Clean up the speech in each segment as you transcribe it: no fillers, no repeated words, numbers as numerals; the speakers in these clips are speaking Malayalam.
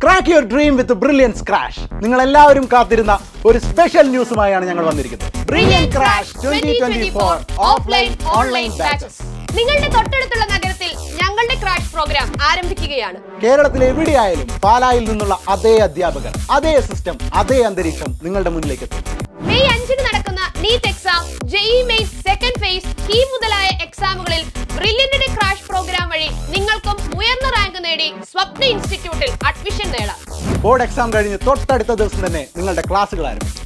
Crack your dream with brilliance crash. നിങ്ങൾ എല്ലാവരും കാത്തിരുന്ന ഒരു സ്പെഷ്യൽ ന്യൂസുമായാണ് ഞങ്ങൾ വന്നിരിക്കുന്നത്. Brilliant crash 2024 offline online batches. നിങ്ങളുടെ തൊട്ടടുത്തുള്ള നഗരത്തിൽ ഞങ്ങളുടെ ക്രാഷ് പ്രോഗ്രാം ആരംഭിക്കുകയാണ്. കേരളത്തിൽ എവിടെയായാലും പാലായിൽ നിന്നുള്ള അതേ അധ്യാപകർ, അതേ സിസ്റ്റം, അതേ അന്തരീക്ഷം നിങ്ങളുടെ മുന്നിലേക്ക് എത്തും. മെയ് 5 നടക്കുന്ന NEET exam, JEE mains second phase, key മുതലായ എക്സാമുകളിൽ ബ്രില്യന്റിന്റെ ക്രാഷ് പ്രോഗ്രാം വഴി നിങ്ങൾക്കും ഉയർന്ന റാങ്ക് നേടി സ്വപ്ന ഇൻസ്റ്റിറ്റ്യൂട്ടിൽ അഡ്മിഷൻ നേടാം. ബോർഡ് എക്സാം കഴിഞ്ഞ് തൊട്ടടുത്ത ദിവസം തന്നെ നിങ്ങളുടെ ക്ലാസുകൾ ആരംഭിക്കും.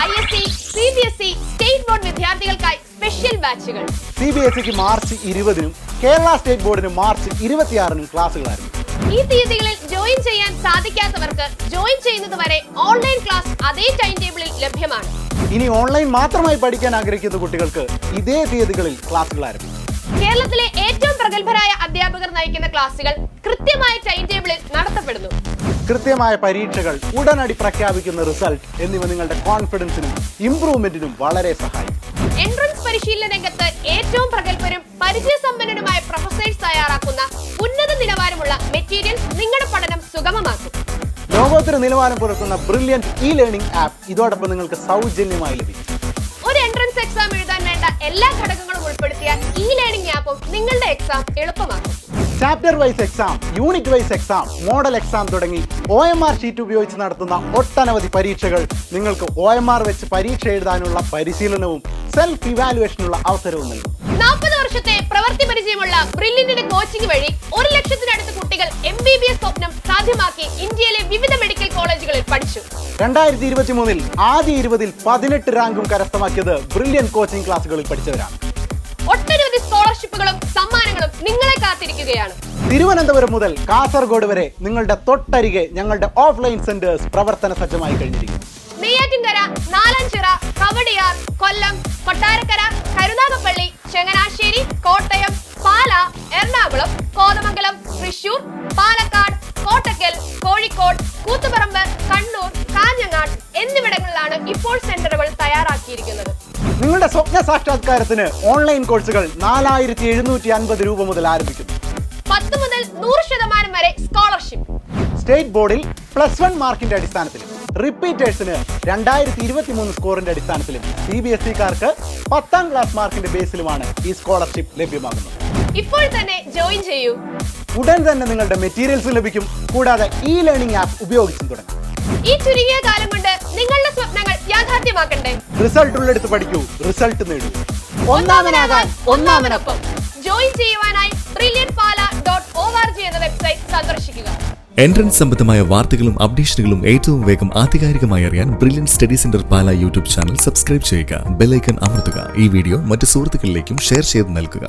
ISC, CBSE, സ്റ്റേറ്റ് ബോർഡ് വിദ്യാർത്ഥികൾക്കായി സ്പെഷ്യൽ ബാച്ചുകൾ. CBSEക്ക് മാർച്ച് 20-നും കേരള സ്റ്റേറ്റ് ബോർഡിന് മാർച്ച് 26-നും ക്ലാസുകൾ ആരംഭിക്കും. ഈ തീയതികളിൽ ജോയിൻ ചെയ്യാൻ സാധിക്കാത്തവർക്ക് ജോയിൻ ചെയ്യുന്നത് വരെ ഓൺലൈൻ ക്ലാസ് അതേ ടൈം ടേബിളിൽ ലഭ്യമാണ്. ഇനി ഓൺലൈൻ മാത്രമായി പഠിക്കാൻ ആഗ്രഹിക്കുന്ന കുട്ടികൾക്ക് ഇതേ തീയതികളിൽ ക്ലാസുകൾ ആരംഭിക്കും. കേരളത്തിലെ ഏറ്റവും പ്രഗത്ഭരായ അധ്യാപകർ നയിക്കുന്ന ക്ലാസുകൾ കൃത്യമായ ടൈം ടേബിളിൽ നടത്തപ്പെടുന്നു. കൃത്യമായ പരീക്ഷകൾ, ഉടനടി പ്രഖ്യാപിക്കുന്ന റിസൾട്ട് എന്നിവ നിങ്ങളുടെ കോൺഫിഡൻസിനും ഇംപ്രൂവ്മെന്റിനും വളരെ സഹായിക്കും. എൻട്രൻസ് പരിശീലന രംഗത്ത് ഏറ്റവും പ്രഗത്ഭരും പരിചയസമ്പന്നരുമായ പ്രൊഫസേഴ്സ് തയ്യാറാക്കുന്ന ഉന്നത നിലവാരമുള്ള മെറ്റീരിയൽസ് നിങ്ങളുടെ പഠനം സുഗമമാക്കും. ലോകോത്തര നിലവാരം പുലർത്തുന്ന ബ്രില്യൻറ്റ് ലേണിംഗ് ആപ്പ് ഇതോടൊപ്പം നിങ്ങൾക്ക് സൗജന്യമായി ലഭിക്കും. ഒരു എൻട്രൻസ് എക്സാം എഴുതാൻ വേണ്ട എല്ലാ ഘടകങ്ങളും ഉൾപ്പെടുത്തിയ ലേണിംഗ് ആപ്പും നിങ്ങളുടെ എക്സാം എളുപ്പമാക്കും. Chapter wise exam, unit wise exam, model exam തുടങ്ങി OMR ഷീറ്റ് ഉപയോഗിച്ച് നടത്തുന്ന ഒട്ടനവധി പരീക്ഷകൾ നിങ്ങൾക്ക് OMR വെച്ച് പരീക്ഷ എഴുതാനുള്ള പരിശീലനവും സെൽഫ് ഇവാലുവേഷനുള്ള അവസരവും നൽകും. 40 വർഷത്തെ പ്രവൃത്തി പരിചയമുള്ള ബ്രില്യന്റിന്റെ കോച്ചിംഗ് വഴി 1 ലക്ഷത്തിനടുത്ത് കുട്ടികൾ MBBS സ്വപ്നം സാധ്യമാക്കി ഇന്ത്യയിലെ വിവിധ മെഡിക്കൽ കോളേജുകളിൽ പഠിച്ചു. 2023-ൽ ആദ്യ 20-ൽ 18 റാങ്കും കരസ്ഥമാക്കിയത് ബ്രില്യൻറ്റ് കോച്ചിംഗ് ക്ലാസുകളിൽ പഠിച്ചവരാണ്. ഒട്ടനവധി സ്കോളർഷിപ്പുകളും സമ്മാനങ്ങളും നിങ്ങളെ കാത്തിരിക്കുകയാണ്. തിരുവനന്തപുരം മുതൽ കാസർഗോഡ് വരെ നിങ്ങളുടെ തൊട്ടരികെ ഞങ്ങളുടെ ഓഫ്ലൈൻ സെന്റേഴ്സ് പ്രവർത്തന സജ്ജമായി കഴിഞ്ഞിരിക്കുന്നു. നെയ്യാറ്റിൻകര, നാലഞ്ചിറ, കവടിയാർ, കൊല്ലം, കൊട്ടാരക്കര, കരുനാഗപ്പള്ളി, ചങ്ങനാശ്ശേരി, കോട്ടയം, പാല, എറണാകുളം, കോതമംഗലം, തൃശൂർ, പാലക്കാട്, കോട്ടക്കൽ, കോഴിക്കോട്, കൂത്തുപറമ്പ്, കണ്ണൂർ, കാഞ്ഞങ്ങാട് എന്നിവിടങ്ങളിലാണ് ഇപ്പോൾ സെന്ററുകൾ തയ്യാറാക്കിയിരിക്കുന്നത്. നിങ്ങളുടെ സ്വപ്ന സാക്ഷാത്കാരത്തിന് ഓൺലൈൻ കോഴ്സുകൾ 4750 രൂപ മുതൽ ആരംഭിക്കുന്നു. 10 മുതൽ 100% വരെ സ്കോളർഷിപ്പ്. സ്റ്റേറ്റ് ബോർഡിൽ +1 മാർക്കിന്റെ അടിസ്ഥാനത്തിലും റിപ്പീറ്റേഴ്സിന് 2023 സ്കോറിന്റെ അടിസ്ഥാനത്തിലും CBSEക്കാർക്ക് 10ാം ക്ലാസ് മാർക്കിന്റെ ബേസിലുമാണ് ഈ സ്കോളർഷിപ്പ് ലഭ്യമാകുന്നത്. ഇപ്പോൾ തന്നെ ജോയിൻ ചെയ്യൂ. ഉടൻ തന്നെ നിങ്ങളുടെ മെറ്റീരിയൽസ് ലഭിക്കും. കൂടാതെ ലേണിംഗ് ആപ്പ് ഉപയോഗിച്ചും തുടങ്ങും. ഈ ചുരുങ്ങിയ കാലം കൊണ്ട് നിങ്ങളുടെ സ്വപ്നങ്ങൾ യാഥാർത്ഥ്യമാക്കണ്ടേ? റിസൾട്ട് ഉള്ളെടുത്ത് പഠിക്കൂ, റിസൾട്ട് നേടൂ. ഒന്നാമനാകാൻ ഒന്നാമനൊപ്പം. ജോയിൻ ചെയ്യുവാനായി brilliantpala.org എന്ന വെബ്സൈറ്റ് സന്ദർശിക്കുക. എൻട്രൻസ് സംബന്ധമായ വാർത്തകളും അപ്ഡേഷനുകളും ഏറ്റവും വേഗം ആധികാരികമായി അറിയാൻ ബ്രില്യൻറ്റ് സ്റ്റഡി സെന്റർ പാല യൂട്യൂബ് ചാനൽ സബ്സ്ക്രൈബ് ചെയ്യുക. ബെൽ ഐക്കൺ അമർത്തുക. ഈ വീഡിയോ മറ്റ് സുഹൃത്തുക്കളിലേക്കും ഷെയർ ചെയ്ത് നൽകുക.